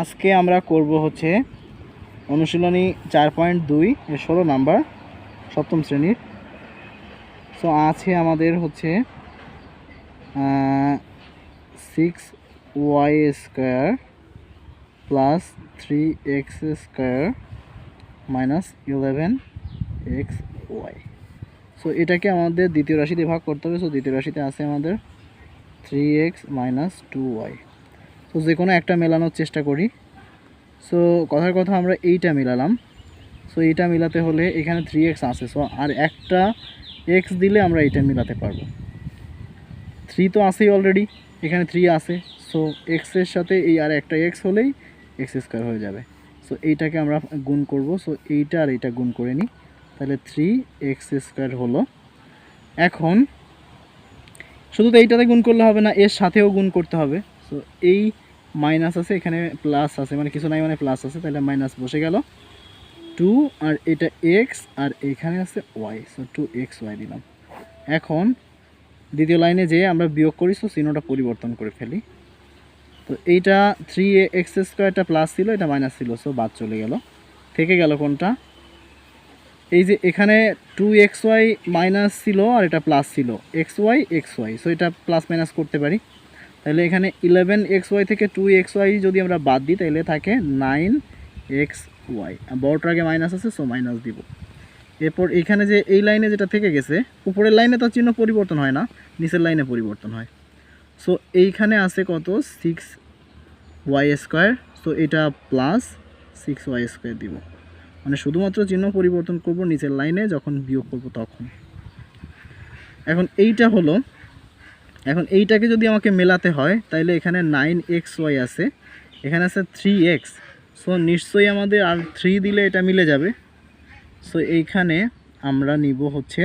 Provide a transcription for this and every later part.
আজকে আমরা করব হচ্ছে অনুশীলনী 4.2 এর 16 নাম্বার সপ্তম শ্রেণীর। সো আছে আমাদের হচ্ছে 6y square plus 3x square minus 11xy। So এটাকে আমাদের দ্বিতীয় রাশিতে ভাগ করতে হবে। সো দ্বিতীয় রাশিতে আছে আমাদের 3x মাইনাস 2y। সো যে কোনো একটা মেলানোর চেষ্টা করি। সো কথার কথা আমরা এইটা মিলালাম। সো এইটা মিলাতে হলে এখানে 3x আছে, সো আর একটা x দিলে আমরা এইটা মিলাতে পারবো। 3 তো আছেই অলরেডি, এখানে 3 আছে। সো x এর সাথে এই আর একটা x হলেই x স্কোয়ার হয়ে যাবে। সো এইটাকে আমরা গুণ করব। সো এইটা আর এইটা গুণ করে নিই, তাহলে 3x স্কোয়ার হলো। এখন শুধু তো এইটাতে গুণ করলে হবে না, এর সাথেও গুণ করতে হবে। সো এই মাইনাস আছে, এখানে প্লাস আছে, মানে কিছু নাই মানে প্লাস আছে, তাহলে মাইনাস বসে গেল 2, আর এটা x আর এখানে আছে y। সো 2xy দিলাম। এখন দ্বিতীয় লাইনে যে আমরা বিয়োগ করি, সো চিহ্নটা পরিবর্তন করে ফেলি। তো এইটা 3x স্কোয়ারটা প্লাস ছিল, এটা মাইনাস ছিল, সো বাদ চলে গেল। থেকে গেল কোনটা, এই যে এখানে 2xy মাইনাস ছিল আর এটা প্লাস ছিল, xy। সো এটা প্লাস মাইনাস করতে পারি। তাহলে এখানে 11xy থেকে 2xy যদি আমরা বাদ দিই, তাহলে থাকে 9xy। বড়টার আগে মাইনাস আছে, সো মাইনাস দিব। এরপর এখানে যে এই লাইনে যেটা থেকে গেছে, উপরের লাইনে তো চিহ্ন পরিবর্তন হয় না, নিচের লাইনে পরিবর্তন হয়। সো এইখানে আছে কত, 6y স্কোয়ার। সো এটা প্লাস 6y স্কোয়ার দিব, মানে শুধুমাত্র চিহ্ন পরিবর্তন করব নিচের লাইনে যখন বিয়োগ করব তখন। এখন এইটা হলো, এখন এইটাকে যদি আমাকে মেলাতে হয়, তাইলে এখানে 9xy আছে, এখানে আছে 3x। সো নিশ্চয়ই আমাদের আর 3 দিলে এটা মিলে যাবে। সো এইখানে আমরা নিব হচ্ছে,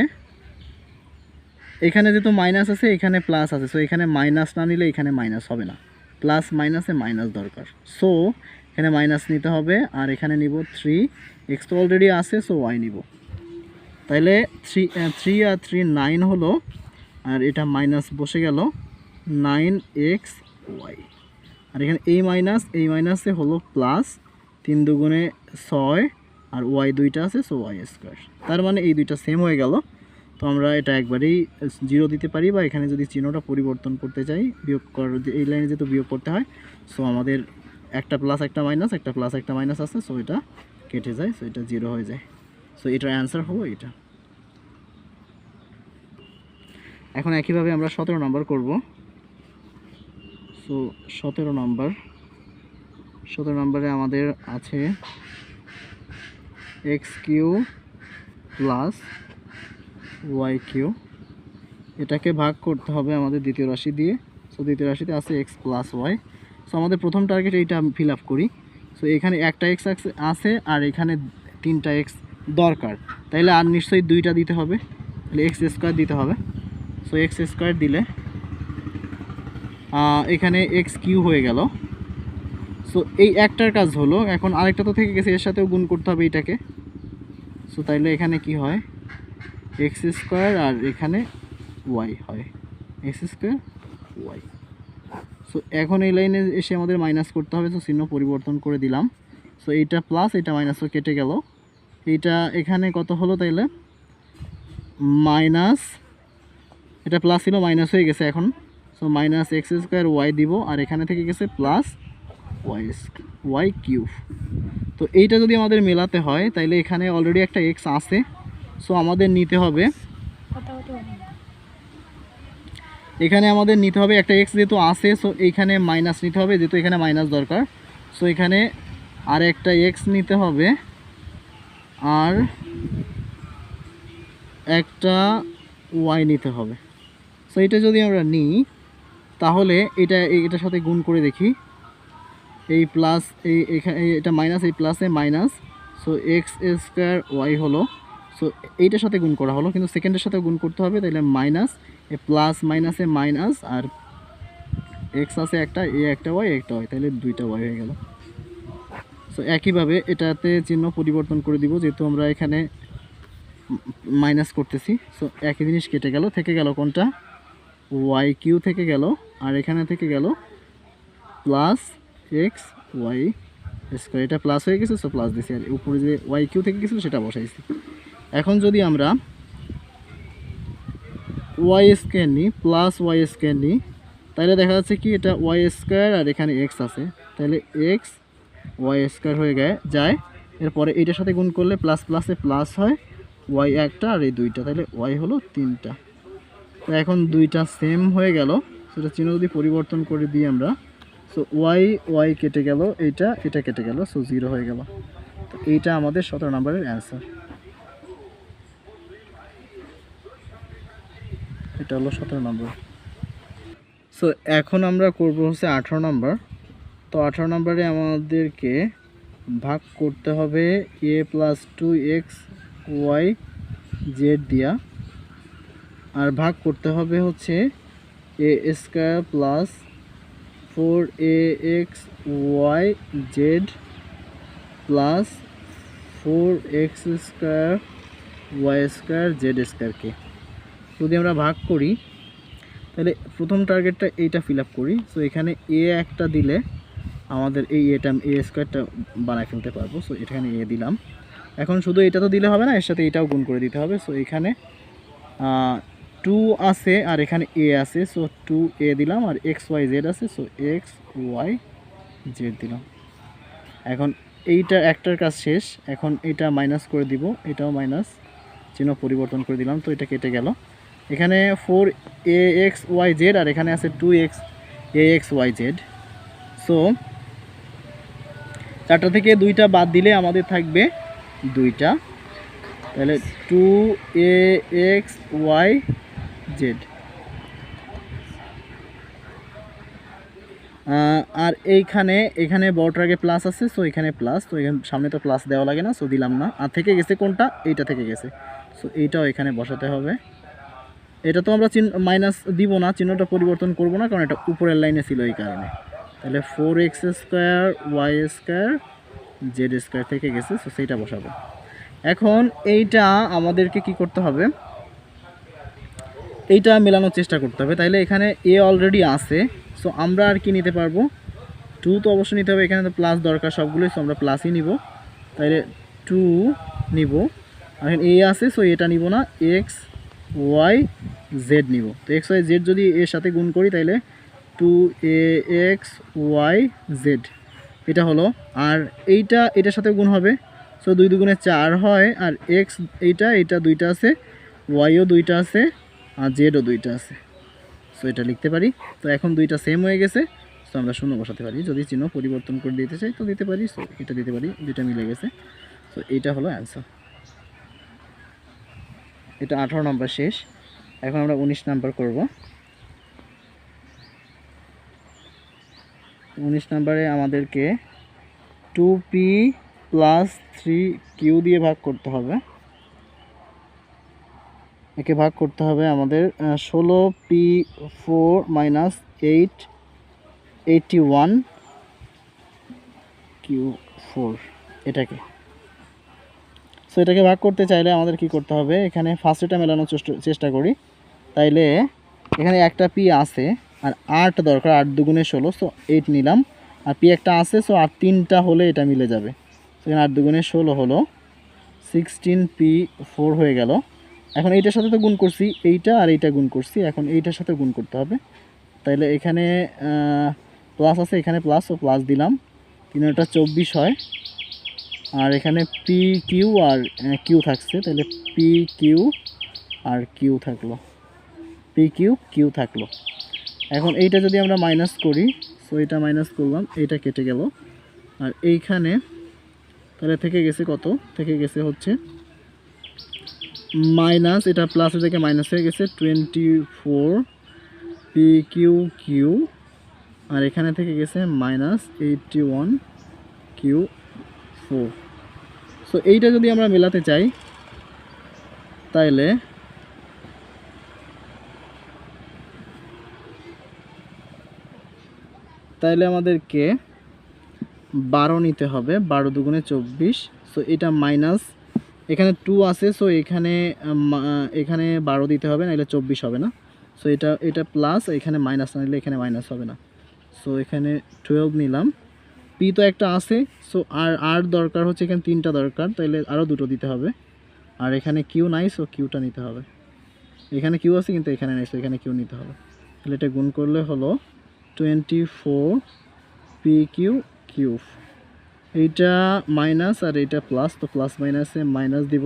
এখানে যেহেতু মাইনাস আছে এখানে প্লাস আছে, সো এখানে মাইনাস না নিলে এখানে মাইনাস হবে না, প্লাস মাইনাসে মাইনাস দরকার। সো এখানে মাইনাস নিতে হবে, আর এখানে নিব 3x তো অলরেডি আছে, সো y নিব। তাইলে 3 আর 3 9 হলো, আর এটা মাইনাস বসে গেল 9xy। আর এখানে এই মাইনাসে হলো প্লাস, 3 দুগুণে 6, আর y দুইটা আছে, সো y স্কোয়ার। তার মানে এই দুইটা সেম হয়ে গেল। তো আমরা এটা একবারেই 0 দিতে পারি, বা এখানে যদি চিহ্নটা পরিবর্তন করতে চাই, বিয়োগ এই লাইনে যেহেতু বিয়োগ করতে হয়, সো আমাদের একটা প্লাস একটা মাইনাস, একটা প্লাস একটা মাইনাস আছে, সো এটা কেটে যায়, সো এটা 0 হয়ে যায়। সো এটার অ্যান্সার হলো এটা। এখন একইভাবে আমরা 17 নম্বর করব। সো 17 নম্বরে আমাদের আছে x³ প্লাস y³ এটাকে ভাগ করতে হবে আমাদের দ্বিতীয় রাশি দিয়ে। সো দ্বিতীয় রাশিতে আছে x প্লাস y। সো আমাদের প্রথম টার্গেট এইটা ফিল আপ করি। সো এখানে একটা x আছে আর এখানে 3টা x দরকার, তাইলে আর নিশ্চয়ই 2টা দিতে হবে, তাহলে x স্কোয়ার দিতে হবে। সো x স্কোয়ার দিলে এখানে x³ হয়ে গেল। সো এই একটার কাজ হলো, এখন আরেকটা তো থেকে গেছে, এর সাথেও গুণ করতে হবে এইটাকে। সো তাইলে এখানে কি হয়, x স্কোয়ার আর এখানে y হয়, x স্কোয়ার y। সো এখন এই লাইনে এসে আমাদের মাইনাস করতে হবে, সো চিহ্ন পরিবর্তন করে দিলাম। সো এইটা প্লাস, এটা মাইনাসও কেটে গেল। এইটা এখানে কত হলো, তাইলে মাইনাস, এটা প্লাস ছিল মাইনাস হয়ে গেছে এখন। So minus x square y দিব, আর এখানে থেকে গেছে প্লাস y³ তো এইটা যদি আমাদের মেলাতে হয়, তাইলে এখানে অলরেডি একটা x আছে, সো আমাদের নিতে হবে, এখানে আমাদের নিতে হবে একটা x যেহেতু আছে, সো এইখানে মাইনাস নিতে হবে, যেহেতু এখানে মাইনাস দরকার। সো এখানে আর একটা x নিতে হবে, আর একটা y নিতে হবে। সো এটা যদি আমরা নিই, তাহলে এটার সাথে গুণ করে দেখি, এই প্লাস এখানে এটা মাইনাস, এই প্লাসে minus, so x square y হলো। সো এইটার সাথে গুণ করা হলো, কিন্তু সেকেন্ডের সাথে গুণ করতে হবে, তাইলে মাইনাস, এ প্লাস মাইনাসে মাইনাস, আর x আছে একটা, একটা y একটা y, তাহলে 2টা y হয়ে গেল। সো একইভাবে এটাতে চিহ্ন পরিবর্তন করে দিব, যেহেতু আমরা এখানে মাইনাস করতেছি। সো একই জিনিস কেটে গেল, থেকে গেল কোনটা, y³ থেকে গেল, আর এখানে থেকে গেল প্লাস x ওয়াই স্কোয়ার, এটা প্লাস হয়ে গেছে, সো প্লাস দিছি, আর উপরে যে ওয়াই কিউ থেকে গেছিলো সেটা বসাইছি। এখন যদি আমরা ওয়াই স্কোয়ার নিই প্লাস ওয়াই স্কোয়ার নিই, তাহলে দেখা যাচ্ছে কি এটা ওয়াই স্কোয়ার আর এখানে এক্স আছে, তাহলে এক্স ওয়াই স্কোয়ার হয়ে যায়। এরপরে এইটার সাথে গুণ করলে প্লাস প্লাসে প্লাস হয়, ওয়াই একটা আর এই দুইটা, তাহলে ওয়াই হলো 3টা। তো এখন দুইটা সেম হয়ে গেল, সেটা চিহ্ন যদি পরিবর্তন করে দিই আমরা, সো ওয়াই কেটে গেল, এটা কেটে গেল, সো 0 হয়ে গেল। তো এইটা আমাদের 17 নম্বরের অ্যান্সার। এটা হলো 17 নম্বর। সো এখন আমরা করব হচ্ছে 18 নম্বর। তো 18 নম্বরে আমাদেরকে ভাগ করতে হবে a + 2x y z দিয়া, আর ভাগ করতে হবে হচ্ছে a² + 4ax y z + 4x² y² z² কে যদি আমরা ভাগ করি, তাহলে প্রথম টার্গেটটা এইটা ফিল আপ করি। সো এখানে এ একটা দিলে আমাদের এই এটা a² বানায় ফেলতে পারবো। সো এখানে এ দিলাম। এখন শুধু এটা তো দিলে হবে না, এর সাথে এটাও গুণ করে দিতে হবে। সো এখানে 2 আছে আর এখানে এ আছে, সো 2a দিলাম, আর xyz আছে, সো xyz দিলাম। এখন এইটা একটার কাজ শেষ, এখন এটা মাইনাস করে দিব, এটাও মাইনাস, চিহ্ন পরিবর্তন করে দিলাম, তো এটা কেটে গেল। এখানে 4axyz আর এখানে আছে 2xaxyz। সো 4টা থেকে 2টা বাদ দিলে আমাদের থাকবে 2টা, তাহলে 2axyz। আর এখানে বড়টার আগে প্লাস আছে, সো এখানে প্লাস, তো এখানে সামনে তো প্লাস দেওয়া লাগে না, সো দিলাম না। আর থেকে গেছে কোনটা, এইটা থেকে গেছে, সো এইটাও এখানে বসাতে হবে। এটা তো আমরা মাইনাস দিব না, চিহ্নটা পরিবর্তন করব না, কারণ এটা উপরের লাইনে ছিল এই কারণে। তাহলে 4x² y² z² থেকে গেছে, সো সেইটা বসাবো। এখন এইটা আমাদেরকে কি করতে হবে, এইটা মেলানোর চেষ্টা করতে হবে। তাইলে এখানে এ অলরেডি আছে, সো আমরা আর কি নিতে পারবো, 2 তো অবশ্যই নিতে হবে, এখানে তো প্লাস দরকার সবগুলোই, সো আমরা প্লাসই নিব। তাইলে 2 নিব, আর এখানে এ আছে, সো এটা নিব না, এক্স ওয়াই জেড নিব। তো এক্স ওয়াই জেড যদি এর সাথে গুণ করি, তাইলে 2axyz এটা হলো। আর এটার সাথে গুণ হবে, সো 2 দুগুণে 4 হয়, আর এক্স এইটা দুইটা আছে, ওয়াইও দুইটা আছে, আর জেডও দুইটা আছে, সো এটা লিখতে পারি। তো এখন দুইটা সেম হয়ে গেছে, সো আমরা শূন্য বসাতে পারি। যদি চিহ্ন পরিবর্তন করে দিতে চাই তো দিতে পারি, সো এটা দিতে পারি, দুইটা মিলে গেছে। সো এইটা হলো অ্যান্সার। এটা 18 নম্বর শেষ। এখন আমরা 19 নাম্বার করব। 19 নম্বরে আমাদেরকে 2p + 3q দিয়ে ভাগ করতে হবে। একে ভাগ করতে হবে আমাদের 16p4 - 8 81q4 এটাকে। সো এটাকে ভাগ করতে চাইলে আমাদের কি করতে হবে, এখানে ফার্স্টটা মেলানোর চেষ্টা করি। তাইলে এখানে একটা পি আছে আর 8 দরকার, 8 দুগুণে 16, সো 8 নিলাম। আর পি একটা আছে, সো আর 3টা হলে এটা মিলে যাবে। সেখানে 8 দুগুণে 16 হলো 16p4 হয়ে গেল। এখন এইটার সাথে তো গুণ করছি, এইটা আর এইটা গুণ করছি, এখন এইটার সাথে গুণ করতে হবে। তাইলে এখানে প্লাস আছে, এখানে প্লাস, ও প্লাস দিলাম, 3টা 24 হয়। আর এখানে পি কিউ আর কিউ থাকছে, তাহলে পি কিউ আর কিউ থাকলো, পি কিউ কিউ থাকলো। এখন এইটা যদি আমরা মাইনাস করি, সো এটা মাইনাস করলাম, এইটা কেটে গেল। আর এইখানে তাহলে থেকে গেছে কত, থেকে গেছে হচ্ছে মাইনাস, এটা প্লাসের থেকে মাইনাস হয়ে গেছে 24 পি কিউ কিউ, আর এখানে থেকে গেছে -81 কিউ 4। সো এইটা যদি আমরা মেলাতে চাই, তাইলে আমাদেরকে 12 নিতে হবে, 12 দুগুণে 24। সো এটা মাইনাস, এখানে 2 আছে, সো এখানে 12 দিতে হবে, নাহলে 24 হবে না। সো এটা প্লাস, এখানে মাইনাস না নিলে এখানে মাইনাস হবে না। সো এখানে 12 নিলাম, p পি তো একটা আছে, সো আর দরকার হচ্ছে এখানে 3টা দরকার, তাহলে আরও 2টো দিতে হবে। আর এখানে কিউ নাই, সো কিউটা নিতে হবে। এখানে কিউ আছে কিন্তু এখানে নাই, সো এখানে কিউ নিতে হবে। তাহলে এটা গুণ করলে হলো 24 পি কিউ কিউব। এইটা মাইনাস আর এইটা প্লাস, তো প্লাস মাইনাসে মাইনাস দিব।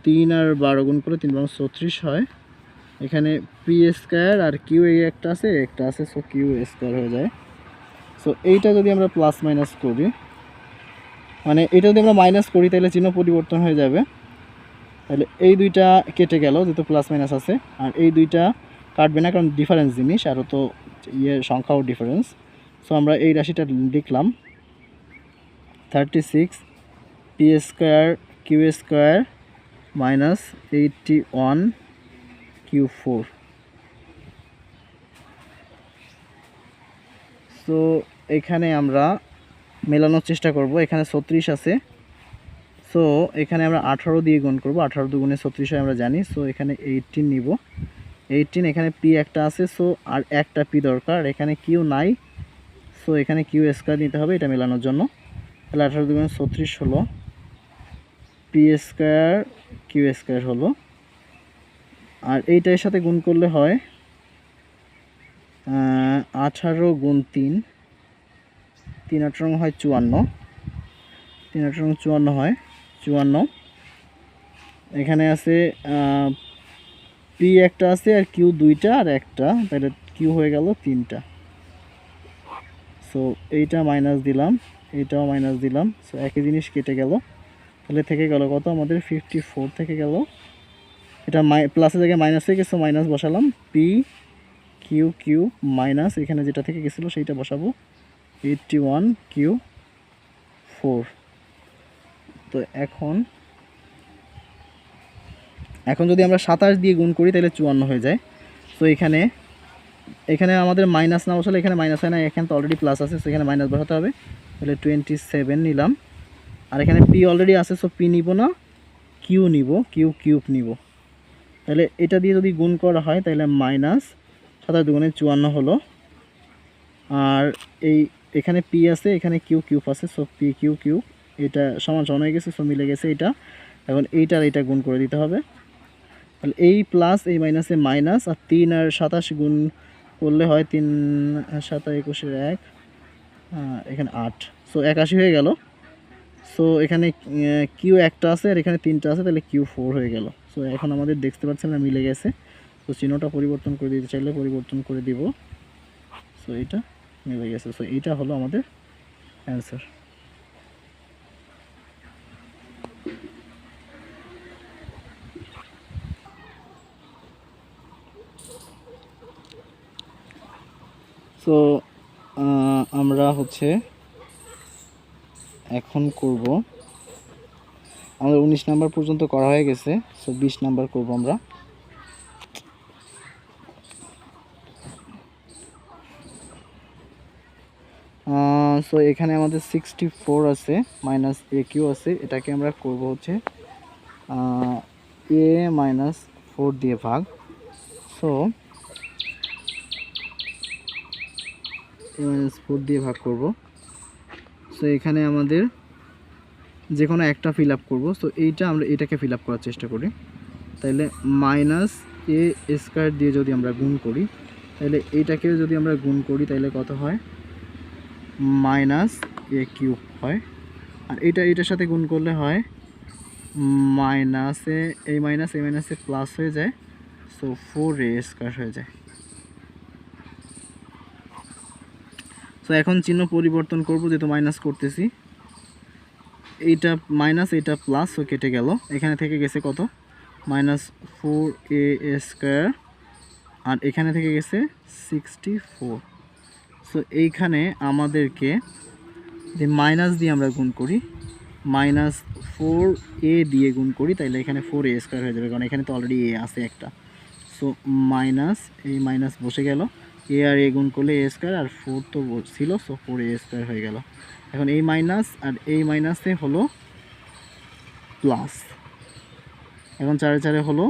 3 আর 12 গুণ করে 3 × 34 হয়। এখানে পি স্কোয়ার আর কিউ এই একটা আছে, সো কিউ স্কোয়ার হয়ে যায়। সো এইটা যদি আমরা প্লাস মাইনাস করি, মানে এটা যদি আমরা মাইনাস করি তাহলে চিহ্ন পরিবর্তন হয়ে যাবে। তাহলে এই দুইটা কেটে গেল যেহেতু প্লাস মাইনাস আছে, আর এই দুইটা কাটবে না কারণ ডিফারেন্স জিনিস, আরও তো সংখ্যাও ডিফারেন্স। সো আমরা এই রাশিটা লিখলাম 36 P square Q square minus 81 Q 4। So এখানে আমরা মেলানোর চেষ্টা করব। এখানে 36 আছে, সো এখানে আমরা 18 দিয়ে গুণ করব। 18 দুগুণে 36 হয় আমরা জানি। সো এখানে 18 নিব। 18 এখানে পি একটা আছে, সো আর একটা পি দরকার। এখানে কিউ নাই, সো এখানে কিউ স্কোয়ার নিতে হবে এটা মেলানোর জন্য। তাহলে 18 দুগুণে 36 হলো, পি স্কোয়ার কিউ স্কোয়ার হলো। আর এইটার সাথে গুণ করলে হয় 18 গুণ 3, 3 18 হয় 54, 3 18 54 হয় 54। এখানে আছে পি একটা আছে আর কিউ 2টা আর একটা, তাহলে কিউ হয়ে গেল 3টা। সো এইটা মাইনাস দিলাম, এইটাও মাইনাস দিলাম। সো একই জিনিস কেটে গেল। তাহলে থেকে গেল কত আমাদের 54 থেকে গেল। এটা প্লাসের জায়গায় মাইনাস হয়ে গেছে, মাইনাস বসালাম। পি কিউ কিউ মাইনাস এখানে যেটা থেকে গেছিলো সেইটা বসাবো 81 কিউ 4। তো এখন যদি আমরা 27 দিয়ে গুণ করি তাহলে 54 হয়ে যায়। তো এখানে আমাদের মাইনাস না বসালে এখানে মাইনাস হয় না, এখানে তো অলরেডি প্লাস আছে, সো এখানে মাইনাস বসাতে হবে। তাহলে 27 নিলাম। আর এখানে পি অলরেডি আছে, সো পি নিব না, কিউ নিব, কিউ কিউব নিব। তাহলে এটা দিয়ে যদি গুণ করা হয় তাহলে মাইনাস 27 দুগুণে 54 হলো। আর এখানে পি আছে, এখানে কিউ কিউব আছে, সো পি কিউ কিউব এটা সমান সমান হয়ে গেছে, সো মিলে গেছে এটা। এখন এইটার এটা গুণ করে দিতে হবে। তাহলে এই প্লাস এই মাইনাসে মাইনাস, আর 3 আর 27 গুণ করলে হয় 3 7 21 1, এখানে 8, সো 81 হয়ে গেল। সো এখানে কিউ একটা আছে আর এখানে 3টা আছে, তাহলে কিউ 4 হয়ে গেল। সো এখন আমাদের দেখতে পাচ্ছেন না মিলে গেছে। তো চিহ্নটা পরিবর্তন করে দিতে চাইলে পরিবর্তন করে দিব। সো এটা মিলে গেছে। সো এইটা হলো আমাদের অ্যান্সার। সো আমরা হচ্ছে এখন করব, আমাদের 19 নাম্বার পর্যন্ত করা হয়ে গেছে। সো 20 নাম্বার করব আমরা। সো এখানে আমাদের 64 আছে মাইনাস এ কিউ আছে, এটাকে আমরা করব হচ্ছে এ মাইনাস 4 দিয়ে ভাগ। সো এ মাইনাস 4 দিয়ে ভাগ করব। সো এখানে আমাদের যে কোনো একটা ফিল আপ করবো। সো আমরা এটাকে ফিল আপ করার চেষ্টা করি। তাইলে মাইনাস এ স্কোয়ার দিয়ে যদি আমরা গুণ করি, তাহলে এইটাকে যদি আমরা গুণ করি তাহলে কত হয়, মাইনাস এ কিউব হয়। আর এটার সাথে গুণ করলে হয় মাইনাসে এই মাইনাসে প্লাস হয়ে যায়, সো 4a স্কোয়ার হয়ে যায়। সো এখন চিহ্ন পরিবর্তন করব, যেহেতু মাইনাস করতেছি। এইটা মাইনাস এইটা প্লাস, সো কেটে গেল। এখানে থেকে গেছে কত, মাইনাস 4a স্কোয়ার, আর এখানে থেকে গেছে 64। সো এইখানে আমাদেরকে যে মাইনাস দিয়ে আমরা গুণ করি, মাইনাস 4a দিয়ে গুণ করি, তাইলে এখানে 4a স্কোয়ার হয়ে যাবে, কারণ এখানে তো অলরেডি এ আছে একটা। সো মাইনাস এই মাইনাস বসে গেল, এ আর এ গুণ করলে এ স্কোয়ার, আর 4 তো ছিল, সো 4a স্কোয়ার হয়ে গেল। এখন এই মাইনাস আর এই মাইনাসে হলো প্লাস, এখন 4 4 হলো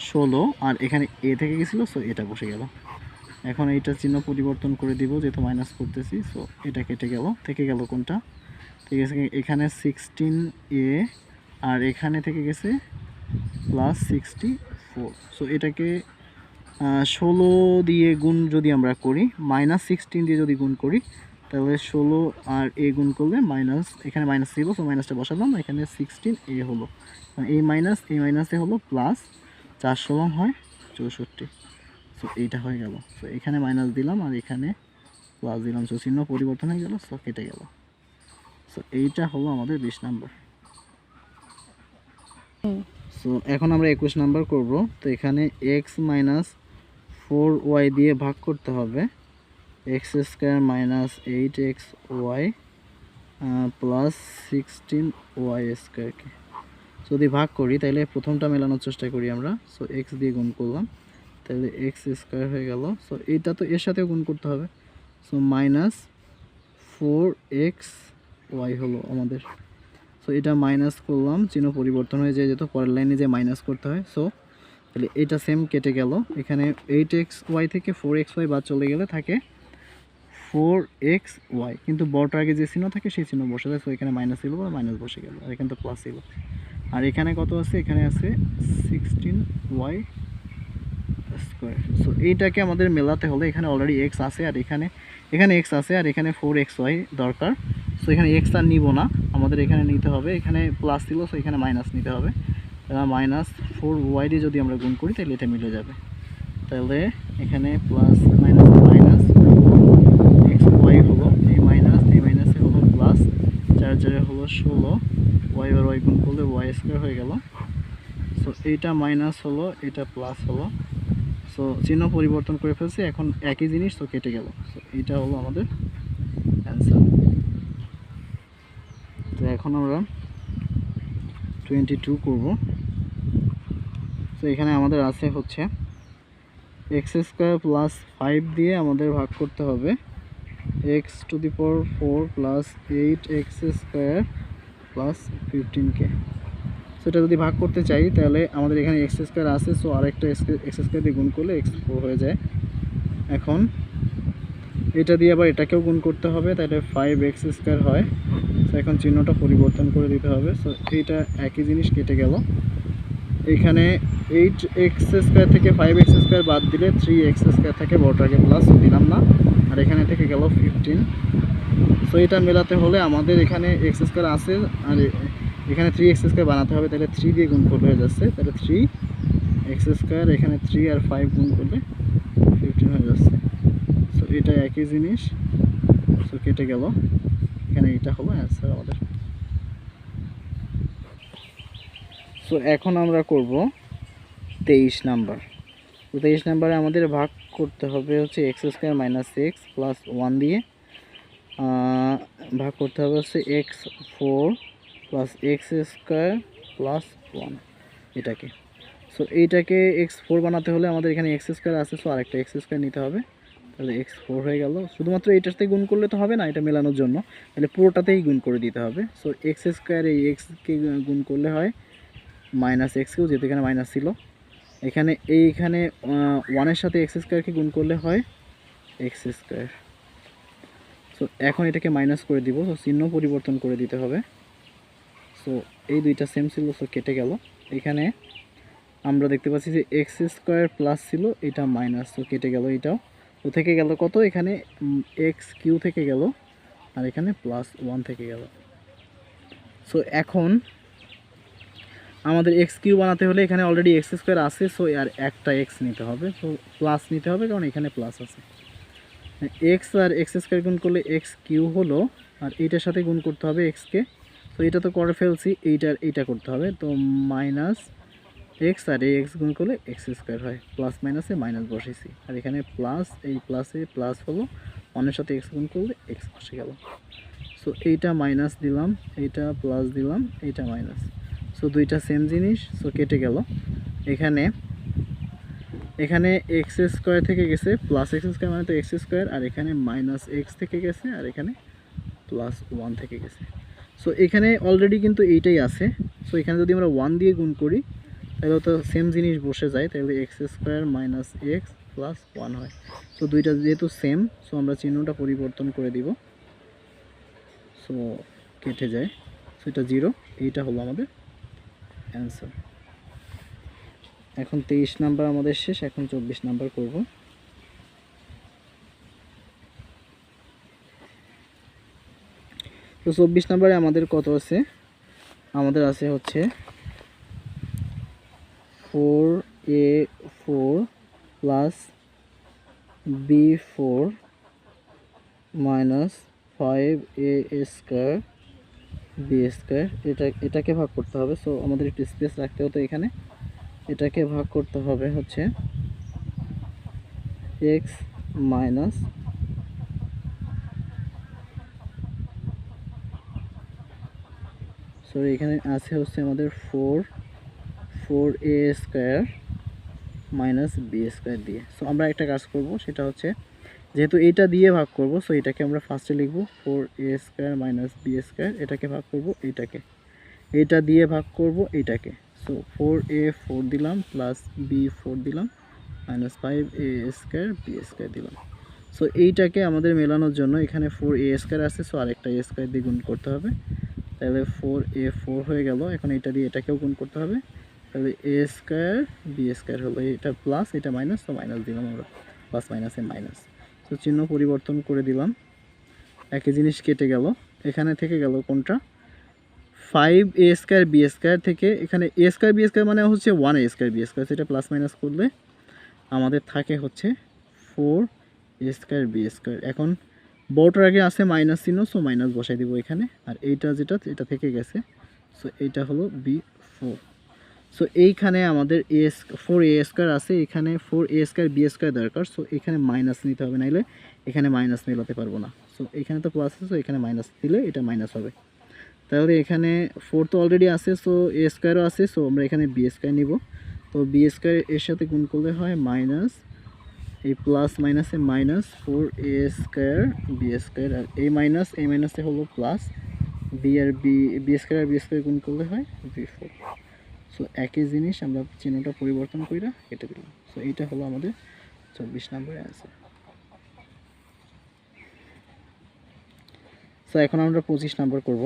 16, আর এখানে এ থেকে গেছিলো, সো এটা বসে গেল। এখন এইটা চিহ্ন পরিবর্তন করে দিব যেহেতু মাইনাস করতেছি। সো এটা কেটে গেল, থেকে গেল কোনটা, ঠিক আছে এখানে 16a আর এখানে থেকে গেছে +64। সো এটাকে 16 দিয়ে গুণ যদি আমরা করি, -16 দিয়ে যদি গুণ করি তাহলে 16 আর a গুণ করলে মাইনাস, এখানে মাইনাস ছিল সো মাইনাসটা বসালাম, এখানে 16a হলো, এই মাইনাসে হলো প্লাস, 4 16 হয় 64। সো এইটা হয়ে গেল। সো এখানে মাইনাস দিলাম আর এখানে প্লাস দিলাম, সো চিহ্ন পরিবর্তন হয়ে গেল, সো কেটে গেল। সো এইটা হলো আমাদের 20 নাম্বার। সো এখন আমরা 21 নাম্বার করব। তো এখানে x - 4y দিয়ে ভাগ করতে হবে x² - 8xy প্লাস 16y² কে যদি ভাগ করি তাহলে প্রথমটা মেলানোর চেষ্টা করি আমরা। সো x দিয়ে গুণ করলাম তাহলে x² হয়ে গেল। সো এইটা তো এর সাথে গুণ করতে হবে, সো -4xy হলো আমাদের। সো এটা মাইনাস করলাম, চিহ্ন পরিবর্তন হয়ে যায় যেহেতু পরের লাইনে যে মাইনাস করতে হয়। সো তাহলে এটা সেম কেটে গেল, এখানে 8xy থেকে 4xy বাদ চলে গেলে থাকে 4xy, কিন্তু বড়টার আগে যে চিহ্ন থাকে সেই চিহ্ন বসে যায়। সো এখানে মাইনাস ছিল বা মাইনাস বসে গেল, আর এখানে তো প্লাস ছিল। আর এখানে কত আছে, এখানে আছে 16y²। সো এইটাকে আমাদের মেলাতে হলে এখানে অলরেডি x আছে আর এখানে x আছে আর এখানে 4xy দরকার। সো এখানে x আর নিব না, আমাদের এখানে নিতে হবে, এখানে প্লাস ছিল সো এখানে মাইনাস নিতে হবে। -4y দিয়ে যদি আমরা গুণ করি তাহলে এটা মিলে যাবে। তাহলে এখানে প্লাস মাইনাস মাইনাস 4xy হলো, এই মাইনাসে হলো প্লাস, 4 4 হলো 16, y আর y গুণ করলে y² হয়ে গেল। সো এইটা মাইনাস হলো, এটা প্লাস হলো। সো চিহ্ন পরিবর্তন করে ফেলছি, এখন একই জিনিস, তো কেটে গেল। সো এইটা হলো আমাদের অ্যান্সার। তো এখন আমরা 22 করব। তো এখানে আমাদের আছে হচ্ছে x² + 5 দিয়ে আমাদের ভাগ করতে হবে x⁴ + 8x² + 15k। সো এটা যদি ভাগ করতে চাই তাহলে আমাদের এখানে x² আছে, সো আরেকটা x² দিয়ে গুণ করলে x4 হয়ে যায়। এখন এটা দিয়ে আবার এটাকেও গুণ করতে হবে, তাহলে 5x² হয়। সো এখন চিহ্নটা পরিবর্তন করে দিতে হবে। সো এইটা একই জিনিস কেটে গেল, এখানে 8x² থেকে 5x² বাদ দিলে 3x² থাকে, বড়টাকে প্লাস দিলাম না, আর এখানে থেকে গেল 15। সো এটা মেলাতে হলে আমাদের এখানে x² আছে আর এখানে 3x² বানাতে হবে, তাহলে 3 দিয়ে গুণ করলে হয়ে যাচ্ছে, তাহলে 3x², এখানে 3 আর 5 গুণ করলে 15 হয়ে যাচ্ছে। সো এটা একই জিনিস, সো কেটে গেল, এখানে এটা হলো অ্যান্সার আমাদের। সো এখন আমরা করব 23 নাম্বার। তো 23 নাম্বারে আমাদের ভাগ করতে হবে হচ্ছে x² - x + 1 দিয়ে ভাগ করতে হবে হচ্ছে x4 + x² + 1 এটাকে। সো এইটাকে x4 বানাতে হলে আমাদের এখানে x² আছে, সো আরেকটা x² নিতে হবে, তাহলে x4 হয়ে গেল। শুধুমাত্র এইটার সাথে গুণ করলে তো হবে না, এটা মেলানোর জন্য তাহলে পুরোটাতেই গুণ করে দিতে হবে। সো x² এই x-কে গুণ করলে হয় -x-কেও, যেহেতু এখানে মাইনাস ছিল, এখানে 1-এর সাথে x² গুণ করলে হয় x²। সো এখন এটাকে মাইনাস করে দিব, সো চিহ্ন পরিবর্তন করে দিতে হবে। সো এই দুইটা সেম ছিল, সো কেটে গেল। এখানে আমরা দেখতে পাচ্ছি যে x² প্লাস ছিল, এটা মাইনাস, তো কেটে গেল এটাও। তো থেকে গেল কত, এখানে x³ থেকে গেল আর এখানে +1 থেকে গেল। সো এখন আমাদের x³ বানাতে হলে এখানে অলরেডি x² আছে, সো আর একটা x নিতে হবে, সো প্লাস নিতে হবে কারণ এখানে প্লাস আছে। x আর x² গুণ করলে x³ হলো, আর এইটার সাথে গুণ করতে হবে x-কে। তো এটা তো করে ফেলছি, এইটা করতে হবে, তো -x আর এই x গুণ করলে x² হয়, প্লাস মাইনাসে মাইনাস বসেছি, আর এখানে প্লাস, এই প্লাসে প্লাস হলো, 1-এর সাথে x গুণ করলে x বসে গেল। সো এইটা মাইনাস দিলাম, এইটা প্লাস দিলাম, এইটা মাইনাস, সো দুইটা সেম জিনিস, সো কেটে গেল। এখানে x² থেকে গেছে +x² মানে তো x², আর এখানে -x থেকে গেছে আর এখানে +1 থেকে গেছে। সো এখানে অলরেডি কিন্তু এইটাই আছে, সো এখানে যদি আমরা 1 দিয়ে গুণ করি তাহলে তো সেম জিনিস বসে যায়, তাহলে x² - x প্লাস 1 হয়। সো দুইটা যেহেতু সেম, সো আমরা চিহ্নটা পরিবর্তন করে দিব। সো কেটে যায়, সো এটা 0, এইটা হলো আমাদের অ্যান্সার। এখন 23 নাম্বার আমাদের শেষ, এখন 24 নাম্বার করব। তো 24 নাম্বারে আমাদের কত আছে? আমাদের আছে হচ্ছে 4a4 plus b4 minus 5a square B square, এটাকে ভাগ করতে হবে। সো আমাদের একটু স্পেস রাখতে হতো এখানে। এটাকে ভাগ করতে হবে হচ্ছে এক্স মাইনাস সরি এখানে আছে হচ্ছে আমাদের 4a square minus B square দিয়ে। সো আমরা একটা কাজ করব, সেটা হচ্ছে যেহেতু এইটা দিয়ে ভাগ করব, সো এটাকে আমরা ফার্স্টে লিখব 4a square minus B square, এটাকে ভাগ করব এইটাকে, এইটা দিয়ে ভাগ করব এইটাকে। সো 4a4 দিলাম প্লাস b4 দিলাম minus 5a square B square দিলাম। সো এইটাকে আমাদের মেলানোর জন্য এখানে 4a স্কোয়ার আছে, সো আরেকটা a স্কোয়ার দিয়ে গুণ করতে হবে, তাহলে 4a4 হয়ে গেল। এখন এটা দিয়ে এটাকেও গুণ করতে হবে, তাহলে a স্কোয়ার বি স্কোয়ার হলো, এটা প্লাস এটা মাইনাস, তো মাইনাস দিলাম আমরা, প্লাস মাইনাসে মাইনাস। তো চিহ্ন পরিবর্তন করে দিলাম, একই জিনিস কেটে গেল। এখানে থেকে গেল কোনটা? 5a স্কোয়ার বি স্কোয়ার থেকে এখানে a স্কোয়ার বি স্কোয়ার মানে হচ্ছে 1a স্কোয়ার বি স্কোয়ার, সেটা প্লাস মাইনাস করলে আমাদের থাকে হচ্ছে 4a স্কোয়ার বি স্কোয়ার। এখন বড়টার আগে আছে মাইনাস চিহ্ন, সো মাইনাস বসাই দিব এখানে, আর এইটা যেটা এটা থেকে গেছে, সো এইটা হলো b4। সো এইখানে আমাদের 4a স্কোয়ার আছে, এখানে 4a স্কোয়ার বি স্কোয়ার দরকার, সো এখানে মাইনাস নিতে হবে, নাইলে এখানে মাইনাস মেলাতে পারবো না। সো এখানে তো প্লাস আছে, সো এখানে মাইনাস দিলে এটা মাইনাস হবে। তাহলে এখানে 4 তো অলরেডি আছে, সো a স্কোয়ারও আছে, সো আমরা এখানে বি স্কোয়ার নিব। তো বি স্কোয়ার এর সাথে গুণ করলে হয় মাইনাস, এই প্লাস মাইনাসে minus 4a square B square, আর এই মাইনাসে হলো প্লাস, বি আর বি স্কোয়ার আর বি স্কোয়ার গুণ করলে হয় b4। সো একই জিনিস আমরা চিহ্নটা পরিবর্তন করে কেটে দিলাম। সো এইটা হলো আমাদের 24 নম্বরের অ্যান্সার। সো এখন আমরা 25 নাম্বার করব।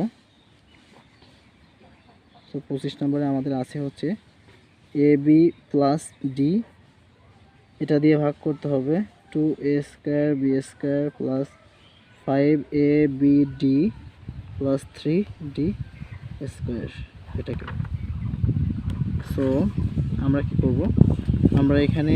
সো 25 নম্বরে আমাদের আছে হচ্ছে এ বি প্লাস ডি, এটা দিয়ে ভাগ করতে হবে 2a square B square plus 5ab plus 3d square এটাকে। সো আমরা কি করব, আমরা এখানে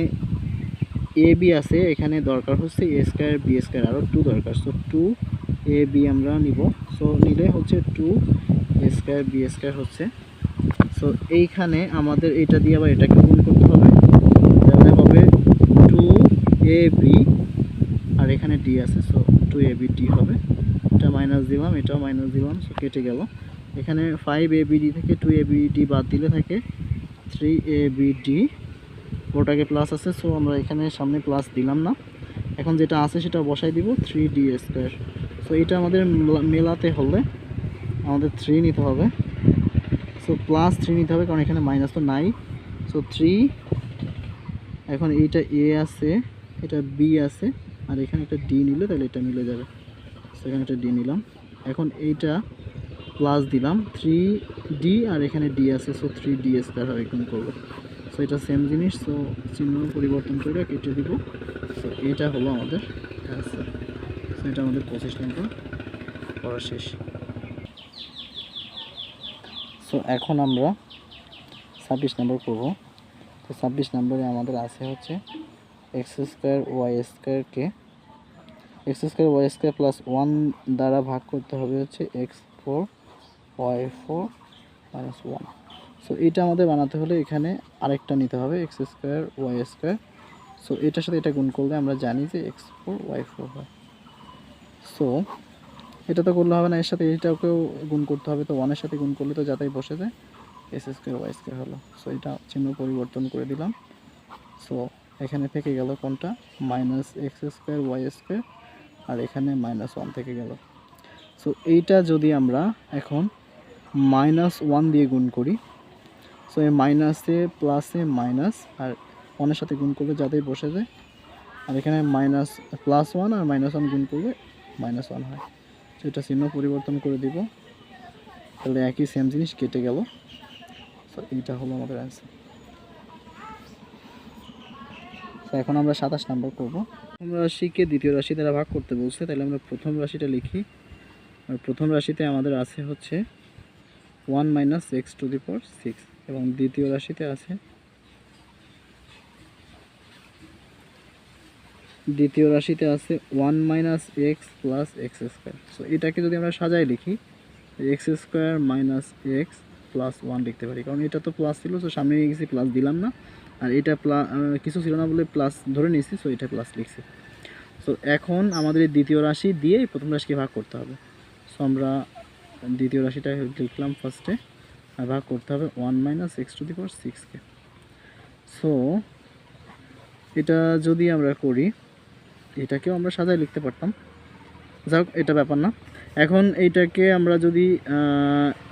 এ বি আছে, এখানে দরকার হচ্ছে a স্কোয়ার বি স্কোয়ার, আরও 2 দরকার, সো 2ab আমরা নিব। সো নিলে হচ্ছে 2a স্কোয়ার বি স্কোয়ার হচ্ছে। সো এইখানে আমাদের এটা দিয়ে আবার এটাকে গুণ করতে হবে, তাহলে হবে 2ab, আর এখানে d আছে, সো 2abd হবে, এটা মাইনাস দিলাম, এটাও মাইনাস দিলাম, সো কেটে গেল। এখানে 5abd থেকে 2abd বাদ দিলে থাকে 3abd, ওটাকে প্লাস আছে, সো আমরা এখানে সামনে প্লাস দিলাম না। এখন যেটা আছে সেটা বসাই দিব 3d স্কোয়ার। সো এটা আমাদের মেলাতে হলে আমাদের 3 নিতে হবে, সো প্লাস 3 নিতে হবে, কারণ এখানে মাইনাস তো নাই। সো 3, এখন এইটা এ আছে, এটা বি আছে, আর এখানে একটা ডি নিলে তাহলে এটা মিলে যাবে, সো এখানে একটা ডি নিলাম। এখন এইটা প্লাস দিলাম 3d, আর এখানে ডি আছে, সো 3d স্কোয়ার হবে, এখানে করবো। সো এটা সেম জিনিস, সো চিহ্ন পরিবর্তন করে কেটে দিব। সো এটা হলো আমাদের অ্যান্সার। সো এটা আমাদের 25 নম্বর পড়া শেষ। সো এখন আমরা 26 নম্বর করব। তো 26 নম্বরে আমাদের আছে হচ্ছে এক্স স্কোয়ার ওয়াই স্কোয়ারকে প্লাস 1 দ্বারা ভাগ করতে হবে হচ্ছে x4 y4 মাইনাস 1। সো এটা আমাদের বানাতে হলে এখানে আরেকটা নিতে হবে X square Y square. So এটার সাথে এটা গুণ করলে আমরা জানি যে x4 y4 হয়। সো এটা তো করলে হবে না, এর সাথে এইটাকেও গুণ করতে হবে, তো 1-এর সাথে গুণ করলে তো যাতেই বসে যায়, এক্স স্কোয়ার ওয়াই স্কোয়ার হলো। সো এটা চিহ্ন পরিবর্তন করে দিলাম। সো এখানে থেকে গেল কোনটা, minus X square Y square, আর এখানে -1 থেকে গেল। সো এইটা যদি আমরা এখন -1 দিয়ে গুণ করি, সো এই মাইনাসে প্লাসে মাইনাস, আর 1-এর সাথে গুণ করলে যাতেই বসে যায় আর এখানে মাইনাস +1 আর -1 গুণ করলে -1 হয়। তো এটা চিহ্ন পরিবর্তন করে দিব, তাহলে একই সেম জিনিস কেটে গেল। তো এইটা হলো আমাদের অ্যান্সার। তো এখন আমরা 27 নাম্বার করব। প্রথম রাশিকে দ্বিতীয় রাশি দ্বারা ভাগ করতে বলছে, তাহলে আমরা প্রথম রাশিটা লিখি। আর প্রথম রাশিতে আমাদের আছে হচ্ছে 1 - x⁻6 এবং দ্বিতীয় রাশিতে আছে -1 - x + x²। সো এটাকে যদি আমরা সাজায় লিখি x² - x + 1 লিখতে পারি, কারণ এটা তো প্লাস ছিল, সো সামনে নিয়ে গেছি প্লাস দিলাম না, আর এটা কিছু ছিল না বলে প্লাস ধরে নিয়েছি, সো এটা প্লাস লিখছি। সো এখন আমাদের এই দ্বিতীয় রাশি দিয়ে প্রথম রাশিকে ভাগ করতে হবে। সো আমরা দ্বিতীয় রাশিটা লিখলাম ফার্স্টে, আর ভাগ করতে হবে 1 - x⁻6কে। সো এটা যদি আমরা করি, এটাকেও আমরা সাজায় লিখতে পারতাম, যাক এটা ব্যাপার না। এখন এইটাকে আমরা যদি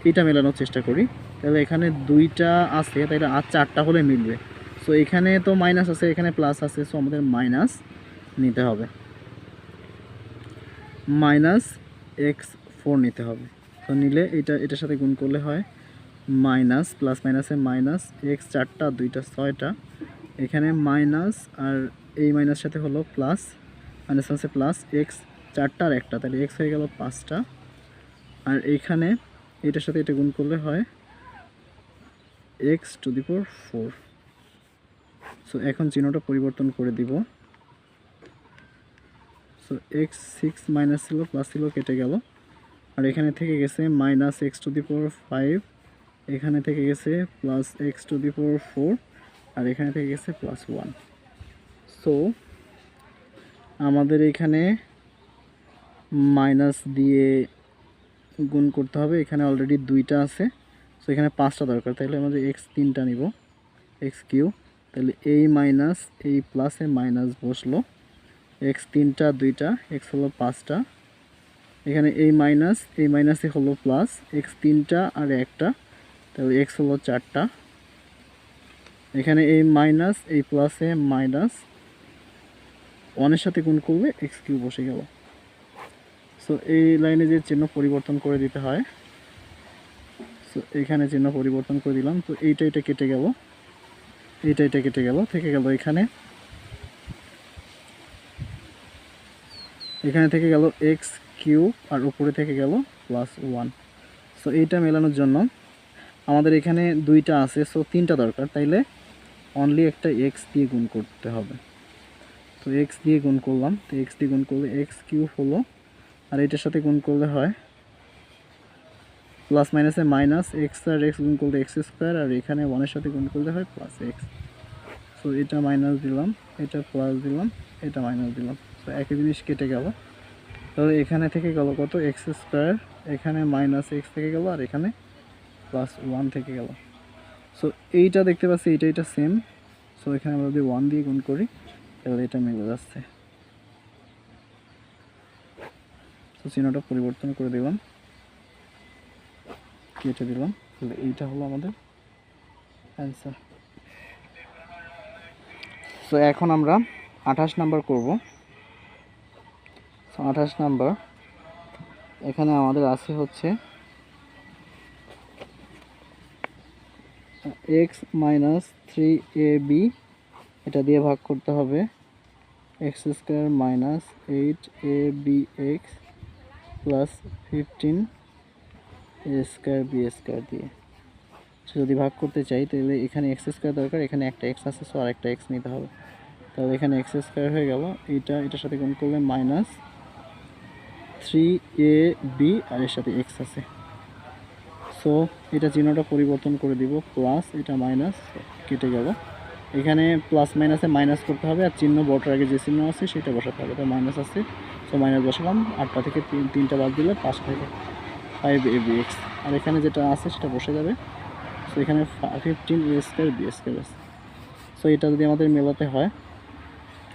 এটা মেলানোর চেষ্টা করি, তাহলে এখানে 2টা আছে, তাহলে আর 4টা হলে মিলবে। সো এখানে তো মাইনাস আছে, এখানে প্লাস আছে, সো আমাদের মাইনাস নিতে হবে, -x4 নিতে হবে। তো নিলে এটার সাথে গুণ করলে হয় মাইনাস, প্লাস মাইনাসে মাইনাস, x 4টা 2টা 6টা, এখানে মাইনাস, আর এই মাইনাস সাথে হলো প্লাস, মাইনাস আছে প্লাস, x 4টা আর একটা, তাহলে x হয়ে গেল 5টা, আর এইখানে এটার সাথে এটা গুণ করলে হয় x⁴। সো এখন চিহ্নটা পরিবর্তন করে দিব। সো x6 মাইনাস ছিল প্লাস ছিল, কেটে গেল, আর এখানে থেকে গেছে -x⁵, এখানে থেকে গেছে +x⁴, আর এখানে থেকে গেছে +1। সো আমাদের এখানে মাইনাস দিয়ে গুণ করতে হবে, এখানে অলরেডি 2টা আছে, সো এখানে 5টা দরকার, তাহলে আমাদের x 3টা নিব, x3, তাহলে এই মাইনাস এই প্লাসে মাইনাস বসলো, x 3টা 2টা, x হলো 5টা, এখানে এই মাইনাসে হলো প্লাস, x 3টা আর একটা, তাহলে x হলো 4টা, এখানে এই মাইনাস এই প্লাসে মাইনাস, 1-এর সাথে গুণ করলে x³ বসে গেল। সো এই লাইনে যে চিহ্ন পরিবর্তন করে দিতে হয়, সো এইখানে চিহ্ন পরিবর্তন করে দিলাম। তো এইটা কেটে গেল, এটা কেটে গেল, থেকে গেল এখানে থেকে গেল x³ আর উপরে থেকে গেল +1। সো এইটা মেলানোর জন্য আমাদের এখানে 2টা আছে, সো 3টা দরকার, তাইলে অনলি একটা x দিয়ে গুণ করতে হবে। তো x দিয়ে গুণ করলাম, তো x দিয়ে গুণ করলে x³ হলো, আর এটার সাথে গুণ করলে হয় প্লাস মাইনাসে মাইনাস, x আর x গুণ করলে x², আর এখানে 1-এর সাথে গুণ করলে হয় +x। সো এটা মাইনাস দিলাম, এটা প্লাস দিলাম, এটা মাইনাস দিলাম, সো একই জিনিস কেটে গেল। তাহলে এখানে থেকে গেল কত, x², এখানে -x থেকে গেল, আর এখানে +1 থেকে গেল। সো এইটা দেখতে পাচ্ছি এটা সেম, সো এখানে আমরা যদি 1 দিয়ে গুণ করি, তাহলে এটা মিলে যাচ্ছে। তো চিহ্নটা পরিবর্তন করে দিলাম, কেটে দিলাম, তাহলে এইটা হলো আমাদের অ্যান্সার। তো এখন আমরা 28 নাম্বার করব। 28 নাম্বার, এখানে আমাদের আছে হচ্ছে x - 3ab, এটা দিয়ে ভাগ করতে হবে x² - 8abx + 15a² দিয়ে। যদি ভাগ করতে চাই, তাহলে এখানে x² দরকার, এখানে একটা x আছে, সো আরেকটা x নিতে হবে, তাহলে এখানে x² হয়ে গেল, এটার সাথে গুণ করলে -3ab, আর এর সাথে x আছে। সো এটা চিহ্নটা পরিবর্তন করে দিব, প্লাস, এটা মাইনাস, কেটে গেল, এখানে প্লাস মাইনাসে মাইনাস করতে হবে, আর চিহ্ন বটার আগে যে চিহ্ন আছে সেটা বসাতে হবে। তো মাইনাস আছে, সো মাইনাস বসালাম, 8টা থেকে 3টা বাদ দিলে 5 থেকে 5abx, আর এখানে যেটা আছে সেটা বসে যাবে। সো এখানে 15a² b² আছে। সো এটা যদি আমাদের মেলাতে হয়,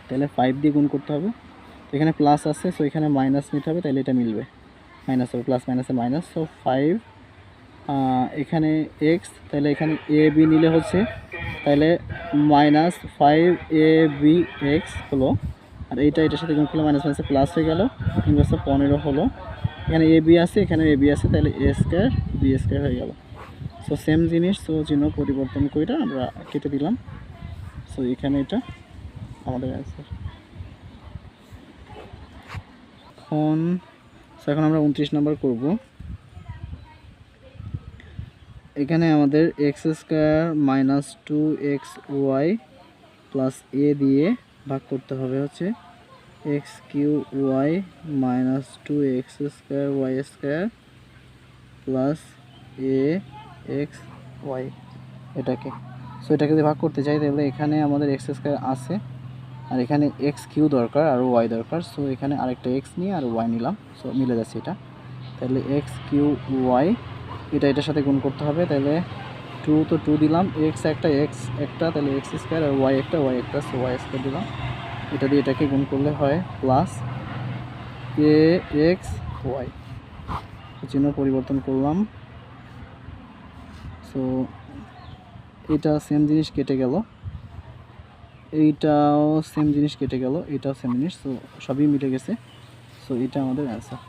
তাহলে 5 দিয়ে গুণ করতে হবে, তো এখানে প্লাস আছে, সো এখানে মাইনাস নিতে হবে, তাহলে এটা মিলবে, মাইনাস হবে, প্লাস মাইনাসে মাইনাস, সো 5, এখানে x, তাহলে এখানে ab নিলে হচ্ছে, তাহলে -5abx হলো, আর এইটা এটার সাথে গুণ করলে মাইনাস মাইনাসে প্লাস হয়ে গেল, 3×15 হলো। এখানে এ বি আছে, এখানে এ বি আছে, তাহলে এ স্কোয়ার বি স্কোয়ার হয়ে গেল। সো সেম জিনিস, সো চিহ্ন পরিবর্তন করে আমরা কেটে দিলাম। সো এখানে এটা আমাদের অ্যান্সার। এখন আমরা 29 নাম্বার করব। এখানে আমাদের X square minus 2xy plus এ দিয়ে ভাগ করতে হবে হচ্ছে X Q Y minus 2x square Y square plus A X Y এটাকে। সো এটাকে যদি ভাগ করতে চাই তাহলে এখানে আমাদের এক্স স্কোয়ার আছে, আর এখানে এক্স কিউ দরকার আর ওয়াই দরকার। সো এখানে আরেকটা এক্স নিয়ে আর ওয়াই নিলাম, সো মিলে যাচ্ছে এটা। তাহলে এক্স কিউ ওয়াই এটা এটার সাথে গুণ করতে হবে, তাহলে 2 তো 2 দিলাম, এক্স একটা তাহলে এক্স স্কোয়ার, আর ওয়াই একটা সো ওয়াই স্কোয়ার দিলাম। এটা দিয়ে এটাকে গুণ করলে হয় প্লাস এ এক্স ওয়াই। চিহ্ন পরিবর্তন করলাম। সো এটা সেম জিনিস কেটে গেল, এইটাও সেম জিনিস কেটে গেল, এইটাও সেম জিনিস, সো সবই মিলে গেছে। সো এটা আমাদের অ্যান্সার।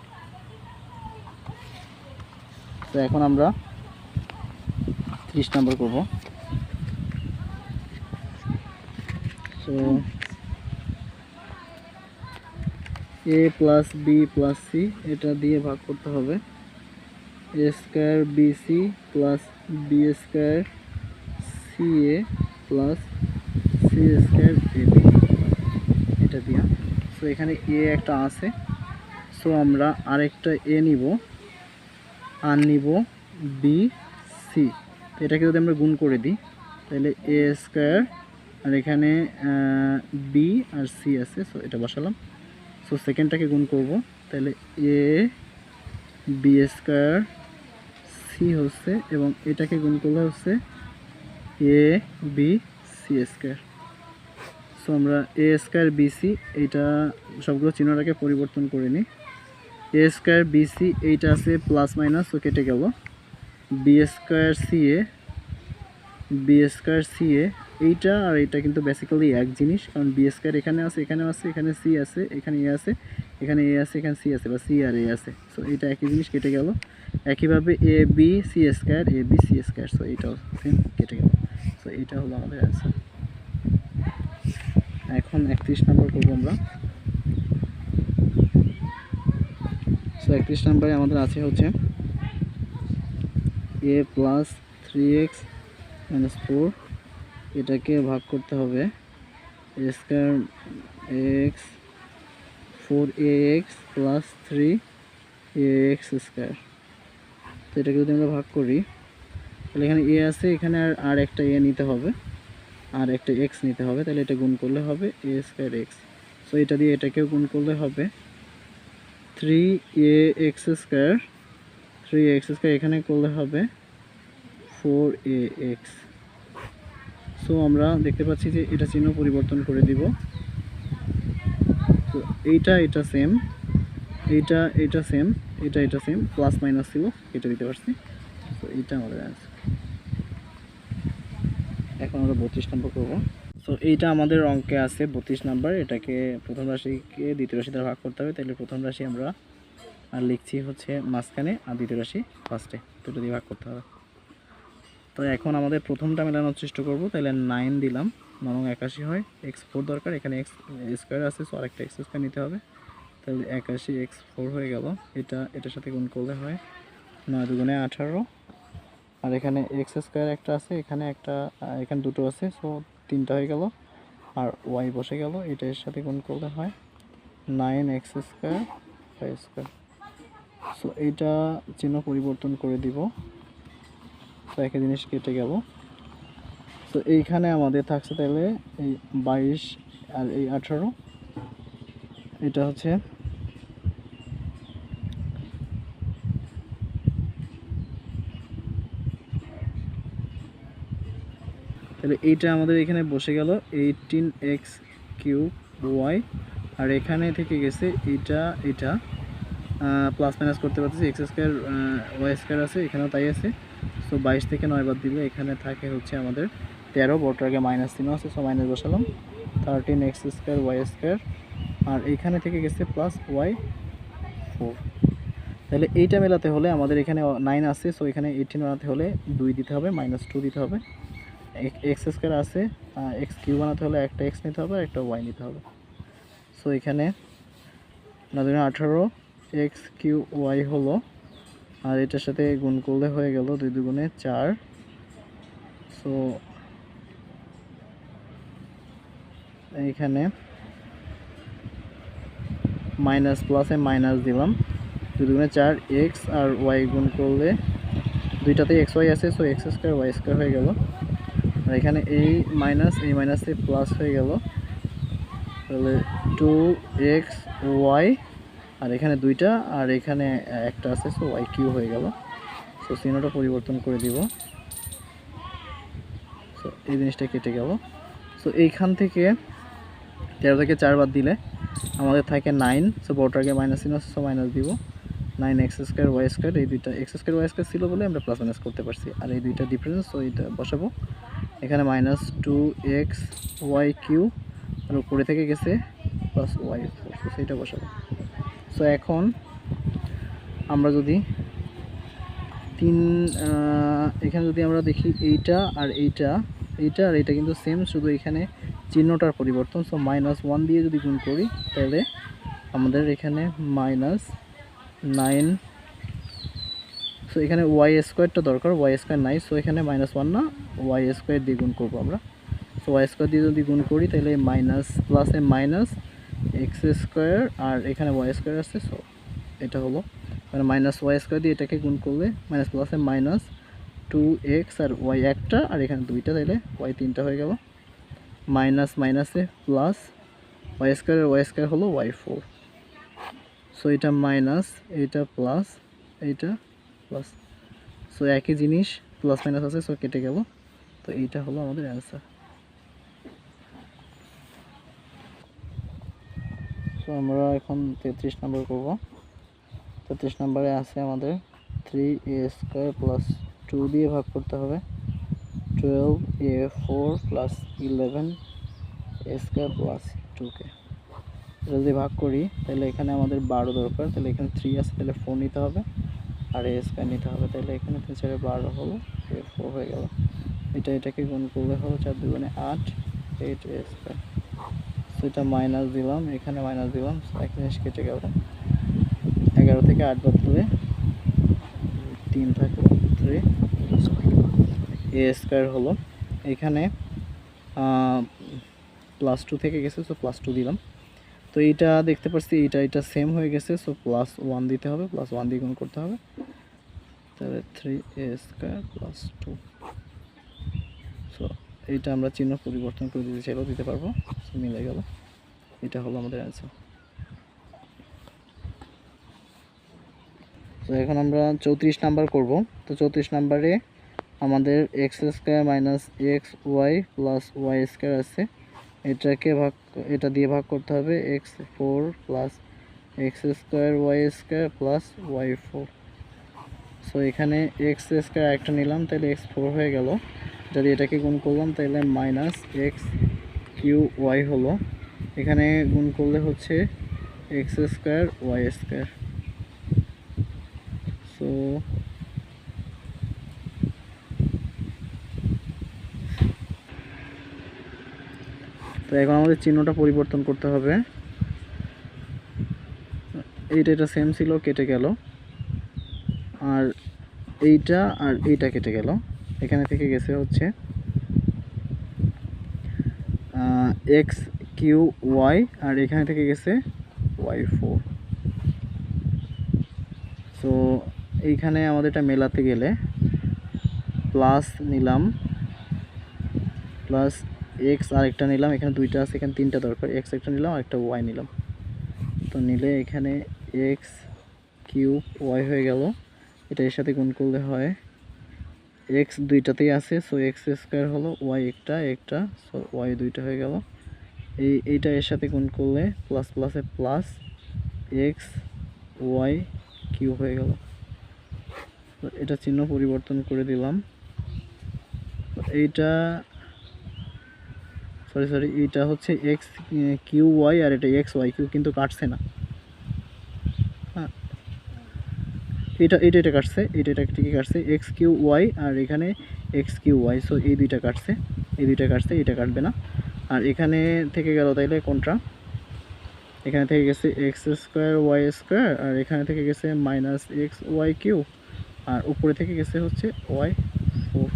তো এখন আমরা 30 নম্বর করব। So A plus B plus C এটা দিয়ে ভাগ করতে হবে A square B C plus B square C A plus C square A B এটা দিয়া। সো এখানে এ একটা আছে, সো আমরা আরেকটা এ নিব আর নিব বি সি। তো এটাকে যদি আমরা গুণ করে দিই তাহলে এ স্কোয়ার আর এখানে বি আর সি আছে, সো এটা বসালাম। সো সেকেন্ডটাকে গুণ করব, তাহলে এ বি স্কোয়ার সি হচ্ছে, এবং এটাকে গুণ করলে হচ্ছে A B C square. So আমরা এ স্কোয়ার বি সি এইটা সবগুলো চিহ্নটাকে পরিবর্তন করে নিই। এ স্কোয়ার বি সি এইটা আছে প্লাস মাইনাস, ও কেটে গেল। বি স্কোয়ার সি এ এইটা আর এইটা কিন্তু বেসিক্যালি এক জিনিস, কারণ বি স্কোয়ার এখানে আছে, এখানে আছে, এখানে সি আছে, এখানে এ আছে, এখানে এ আছে, এখানে সি আছে, বা সি আর এ আছে। সো এইটা একই জিনিস কেটে গেল। একইভাবে A B C square A B C square, so এইটাও সেম কেটে গেল। সো এইটা হলো আমাদের অ্যান্সার। এখন 31 নম্বর করবো আমরা। সো 31 নম্বরে আমাদের আছে হচ্ছে এ প্লাস 3x মাইনাস 4 এটাকে ভাগ করতে হবে A square X 4ax plus 3ax square. তো এটাকে যদি আমরা ভাগ করি তাহলে এখানে এ আছে, এখানে আর একটা এ নিতে হবে, আর একটা এক্স নিতে হবে, তাহলে এটা গুণ করলে হবে এ স্কোয়ার এক্স। সো এটা দিয়ে এটাকেও গুণ করলে হবে 3ax স্কোয়ার, 3x স্কোয়ার এখানে করলে হবে 4ax। সো আমরা দেখতে পাচ্ছি যে এটা চিহ্ন পরিবর্তন করে দিব। তো এটা সেম, এটা সেম, এটা সেম, প্লাস মাইনাস ছিল এটা দিতে পারছি। তো এইটা আমাদের অ্যান্সার। এখন আমরা 32 নম্বর করবো। সো এইটা আমাদের অঙ্কে আছে 32 নাম্বার। এটাকে প্রথম রাশিকে দ্বিতীয় রাশি দ্বারা ভাগ করতে হবে, তাহলে প্রথম রাশি আমরা আর লিখছি হচ্ছে মাঝখানে, আর দ্বিতীয় রাশি ফার্স্টে, দুটো দিয়ে ভাগ করতে হবে। তো এখন আমাদের প্রথমটা মেলানোর চেষ্টা করব, তাহলে 9 দিলাম, 9 81 হয়, x4 দরকার, এখানে x স্কোয়ার আছে, সো আরেকটা x স্কোয়ার নিতে হবে, তাহলে 81 x4 হয়ে গেল। এটার সাথে গুণ করলে হয় 9 দুগুণে 18, আর এখানে এক্স স্কোয়ার একটা আছে, এখানে দুটো আছে, সো 3টা হয়ে গেল, আর ওয়াই বসে গেল। এটার সাথে গুণ করলে হয় 9x square Y square. So এইটা চিহ্ন পরিবর্তন করে দিব, তো একই জিনিস কেটে গেল। তো এইখানে আমাদের থাকছে তাহলে এই 22 আর এই 18, এটা হচ্ছে তাহলে এইটা আমাদের এখানে বসে গেল 18x কিউব ওয়াই, আর এখানে থেকে গেছে এটা প্লাস মাইনাস করতে পারতেছি, এক্স স্কোয়ার ওয়াই স্কোয়ার আছে, এখানেও তাই আছে। সো 22 থেকে 9 বাদ দিলে এখানে থাকে হচ্ছে আমাদের 13, বড়টার আগে মাইনাস চিহ্ন আছে, সো মাইনাস বসালাম, 13x স্কোয়ার ওয়াই স্কোয়ার আর এইখানে থেকে গেছে +y4। তাহলে এইটা মেলাতে হলে আমাদের এখানে 9 আছে, সো এখানে 18 বানাতে হলে 2 দিতে হবে, -2 দিতে হবে। x² আছে, x³ বানাতে হলে একটা x নিতে হবে আর একটা y নিতে হবে। সো এখানে 18 x³ হলো, আর এটার সাথে গুণ করলে হয়ে গেল 2 দুগুণে 4। সো এইখানে মাইনাস প্লাসে মাইনাস দিলাম, 2 দুগুণে 4 x আর y গুণ করলে দুইটাতে xy আছে, সো x² y² হয়ে গেল। আর এখানে এই মাইনাসে প্লাস হয়ে গেল, তাহলে 2xy, আর এখানে দুইটা আর এখানে একটা আছে, সো y³ হয়ে গেল। সো চিহ্নটা পরিবর্তন করে দিব, সো এই জিনিসটা কেটে গেল। সো এইখান থেকে 13 থেকে 4 বাদ দিলে আমাদের থাকে 9। সো বড়টাকে মাইনাস চিহ্ন আছে, সো মাইনাস দিব। 9x² y², এই দুইটা x² y² ছিল বলে আমরা প্লাস মাইনাস করতে পারছি, আর এই দুইটা ডিফারেন্স, সো এইটা বসাবো। এখানে -2xy³ আর উপরে থেকে গেছে +y4, সো সেইটা বসাবো। সো এখন আমরা যদি এখানে যদি আমরা দেখি এইটা আর এইটা কিন্তু সেম, শুধু এখানে চিহ্নটার পরিবর্তন। সো -1 দিয়ে যদি গুণ করি তাহলে আমাদের এখানে -9। সো এখানে y² দরকার, y² নাই, সো এখানে -1 না, y² দিয়ে গুণ করবো আমরা। সো y² দিয়ে যদি গুণ করি তাহলে মাইনাস প্লাসে মাইনাস x² আর এখানে y² আছে, সো এটা হলো মানে -y² দিয়ে এটাকে গুণ করলে মাইনাস প্লাসে মাইনাস 2x আর y একটা আর এখানে দুইটা, তাইলে y 3টা হয়ে গেল। মাইনাস মাইনাসে প্লাস y² আর y² হলো y4। সো এটা মাইনাস, এটা প্লাস, এইটা প্লাস, সো একই জিনিস প্লাস মাইনাস আছে, সো কেটে গেল। তো এইটা হলো আমাদের অ্যান্সার। সো আমরা এখন 33 নম্বর করব। 33 নম্বরে আছে আমাদের 3a² + 2 দিয়ে ভাগ করতে হবে 12a4 + 11a² + 2কে। এটা যদি ভাগ করি তাহলে এখানে আমাদের 12 দরকার, তাহলে এখানে 3 আছে, তাহলে 4 নিতে হবে আর a² নিতে হবে, তাহলে এখানে 3 4 12 হলো, a4 হয়ে গেল। এটাকে গুণ করলে হলো 4 দুগুণে 8, 8a²। সো এটা মাইনাস দিলাম, এখানে মাইনাস দিলাম, এক জিনিস কেটে গেল। 11 থেকে 8 বাদ দিলে 3 থাকলো, 3a² হলো। এখানে +2 থেকে গেছে, সো +2 দিলাম। তো এইটা দেখতে পাচ্ছি এটা সেম হয়ে গেছে, সো +1 দিতে হবে, +1 দিয়ে গুণ করতে হবে, তাহলে 3a² + 2। সো এইটা আমরা চিহ্ন পরিবর্তন করে দিতে চাইলেও দিতে পারবো, সো মিলে গেল। এটা হলো আমাদের অ্যান্সার। তো এখন আমরা 34 নাম্বার করব। তো 34 নাম্বারে আমাদের x² - xy + y² আছে, এটা দিয়ে ভাগ করতে হবে x4 + x² y² + y4। So এখানে x² একটা নিলাম, তাহলে x4 হয়ে গেল। যদি এটাকে গুণ করলাম তাহলে -x³ হলো, এখানে গুণ করলে হচ্ছে x² y²। সো এখন আমাদের চিহ্নটা পরিবর্তন করতে হবে। এটা সেম ছিল, কেটে গেল, আর এইটা আর এইটা কেটে গেল। এখানে থেকে গেছে হচ্ছে x³ আর এখানে থেকে গেছে y4। সো এইখানে আমাদের এটা মেলাতে গেলে প্লাস নিলাম, প্লাস x আরেকটা নিলাম, এখানে দুইটা আছে, এখানে তিনটা দরকার, x একটা নিলাম আর একটা y নিলাম। তো নিলে এখানে x³ y হয়ে গেল। এটা এর সাথে গুণ করলে হয় x দুইটাতেই আছে, সো x² হলো, y একটা, সো y দুইটা হয়ে গেল। এইটা এর সাথে গুণ করলে প্লাস প্লাসে প্লাস xy³ হয়ে গেল। এটা চিহ্ন পরিবর্তন করে দিলাম। এইটা সরি এটা হচ্ছে এক্স কিউ ওয়াই আর এটা এক্স ওয়াই কিউ কিন্তু কাটছে না। হ্যাঁ, এটা কাটছে, এটা ঠিকই কাটছে, এক্স কিউ ওয়াই আর এখানে এক্স কিউ ওয়াই। সো এই দুইটা কাটছে, এটা কাটবে না। আর এখানে থেকে গেল তাইলে কোনটা, এখানে থেকে গেছে এক্স স্কোয়ার ওয়াই স্কোয়ার আর এখানে থেকে গেছে minus x Y Q R উপরে থেকে গেছে হচ্ছে ওয়াই 4।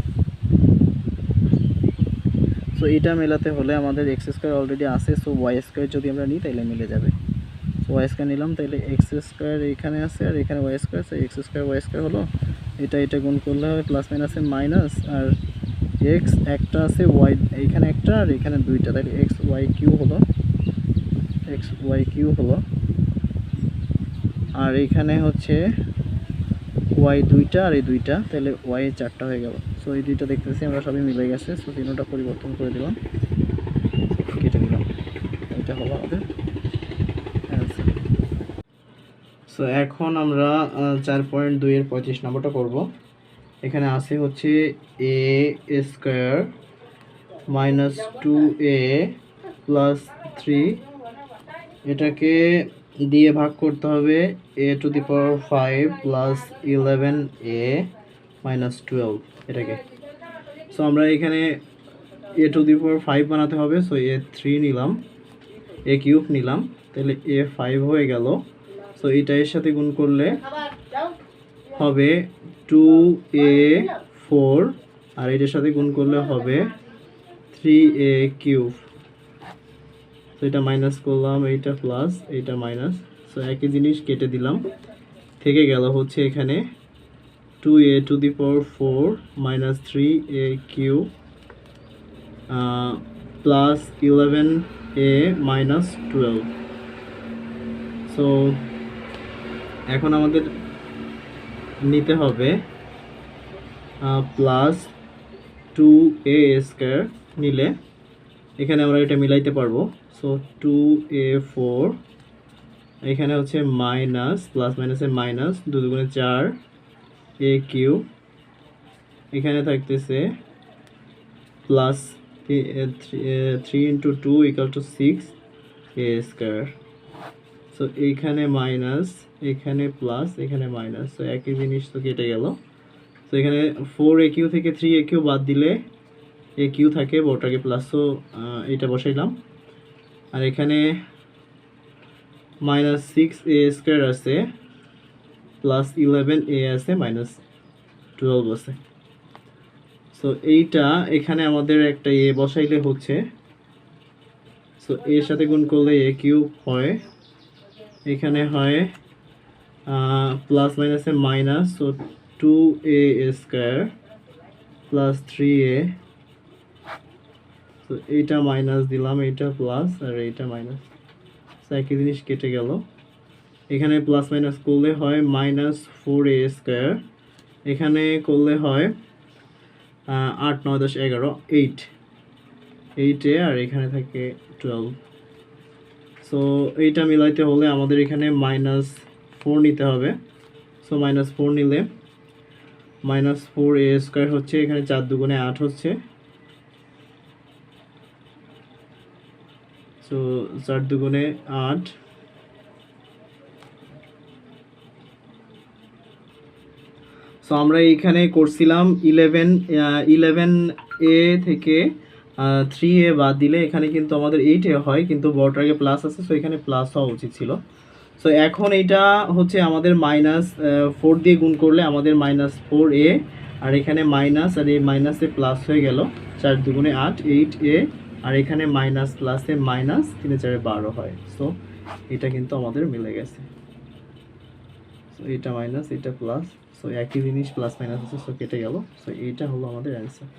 সো এটা মেলাতে হলে আমাদের এক্স স্কোয়ার অলরেডি আছে, সো ওয়াই স্কোয়ার যদি আমরা নিই তাহলে মিলে যাবে। সো ওয়াই স্কোয়ার নিলাম, তাহলে এক্স স্কোয়ার এখানে আছে আর এখানে ওয়াই স্কোয়ার আছে, এক্স স্কোয়ার ওয়াই স্কোয়ার হলো, এটা গুণ করলে হবে প্লাস মাইনাসে মাইনাস, আর এক্স একটা আছে ওয়াই এইখানে একটা আর এখানে দুইটা, তাহলে এক্স ওয়াই কিউ হলো, আর এইখানে হচ্ছে ওয়াই দুইটা আর এই দুইটা, তাহলে ওয়াই 4টা হয়ে গেল। সো এই দুইটা দেখতেছি আমরা সবই মিলে গেছে। সো তিনটা পরিবর্তন করে দিলাম, কেটে দিলাম, এটা হলো আমাদের অ্যান্সার। সো এখন আমরা 4.2 এর 35 নম্বরটা করব। এখানে আছে হচ্ছে এ স্কোয়ার মাইনাস 2a প্লাস 3, এটাকে দিয়ে ভাগ করতে হবে a to the power 5 plus 11a minus 12 এটাকে। সো আমরা এখানে a টু দি পাওয়ার 5 বানাতে হবে, সো a 3 নিলাম, a কিউব নিলাম, তাহলে a 5 হয়ে গেল। সো এটা এর সাথে গুণ করলে হবে 2a4 আর এটার সাথে গুণ করলে হবে 3a কিউব। তো এটা মাইনাস করলাম, এইটা প্লাস, এইটা মাইনাস, সো একই জিনিস কেটে দিলাম, থেকে গেল হচ্ছে এখানে 2a to the power 4 minus 3a cube plus 11a minus 12। So এখন আমাদের নিতে হবে প্লাস 2a স্কোয়ার নিলে এখানে আমরা এটা মিলাইতে পারবো। সো 2a4 এখানে হচ্ছে মাইনাস প্লাস মাইনাসে মাইনাস, 2 দুগুণে 4 a কিউব, এখানে থাকতেছে plus 3 into 2 equal to 6a square. So এইখানে মাইনাস, এখানে প্লাস, এখানে মাইনাস, সো একই জিনিস তো কেটে গেল। তো এখানে 4a কিউ থেকে 3a কিউ বাদ দিলে a কিউ থাকে, বড়টাকে প্লাস, সো এইটা বসাইলাম। আর এখানে মাইনাস 6a স্কোয়ার আছে প্লাস 11a আছে মাইনাস 12 আছে। সো এইটা এখানে আমাদের একটা a বসাইলে হচ্ছে, সো এর সাথে গুণ করলে a কিউব হয়, এখানে হয় প্লাস মাইনাসে minus, so 2a square plus 3a, তো এইটা মাইনাস দিলাম, এইটা প্লাস আর এইটা মাইনাস, সো একই জিনিস কেটে গেল। এখানে প্লাস মাইনাস করলে হয় মাইনাস 4a স্কোয়ার, এখানে করলে হয় 8 9 10 11 8a আর এখানে থাকে 12। সো এইটা মিলাইতে হলে আমাদের এখানে মাইনাস 4 নিতে হবে। সো মাইনাস 4 নিলে মাইনাস 4a স্কোয়ার হচ্ছে, এখানে 4 দুগুণে 8 হচ্ছে, সো 4 দুগুণে 8, সো আমরা এইখানে করছিলাম 11a থেকে 3a বাদ দিলে এখানে কিন্তু আমাদের 8a হয়, কিন্তু বড়টাকে প্লাস আছে, সো এখানে প্লাস হওয়া উচিত ছিল। সো এখন এইটা হচ্ছে আমাদের মাইনাস 4 দিয়ে গুণ করলে আমাদের মাইনাস 4a আর এখানে মাইনাস আর এই মাইনাসে প্লাস হয়ে গেল, 4 দুগুণে 8 8a আর এখানে মাইনাস প্লাসে মাইনাস 3 4 12 হয়। সো এটা কিন্তু আমাদের মিলে গেছে। সো এটা মাইনাস, এটা প্লাস, সো একই জিনিস প্লাস মাইনাস আছে, সো কেটে গেল। সো এইটা হলো আমাদের অ্যান্সার।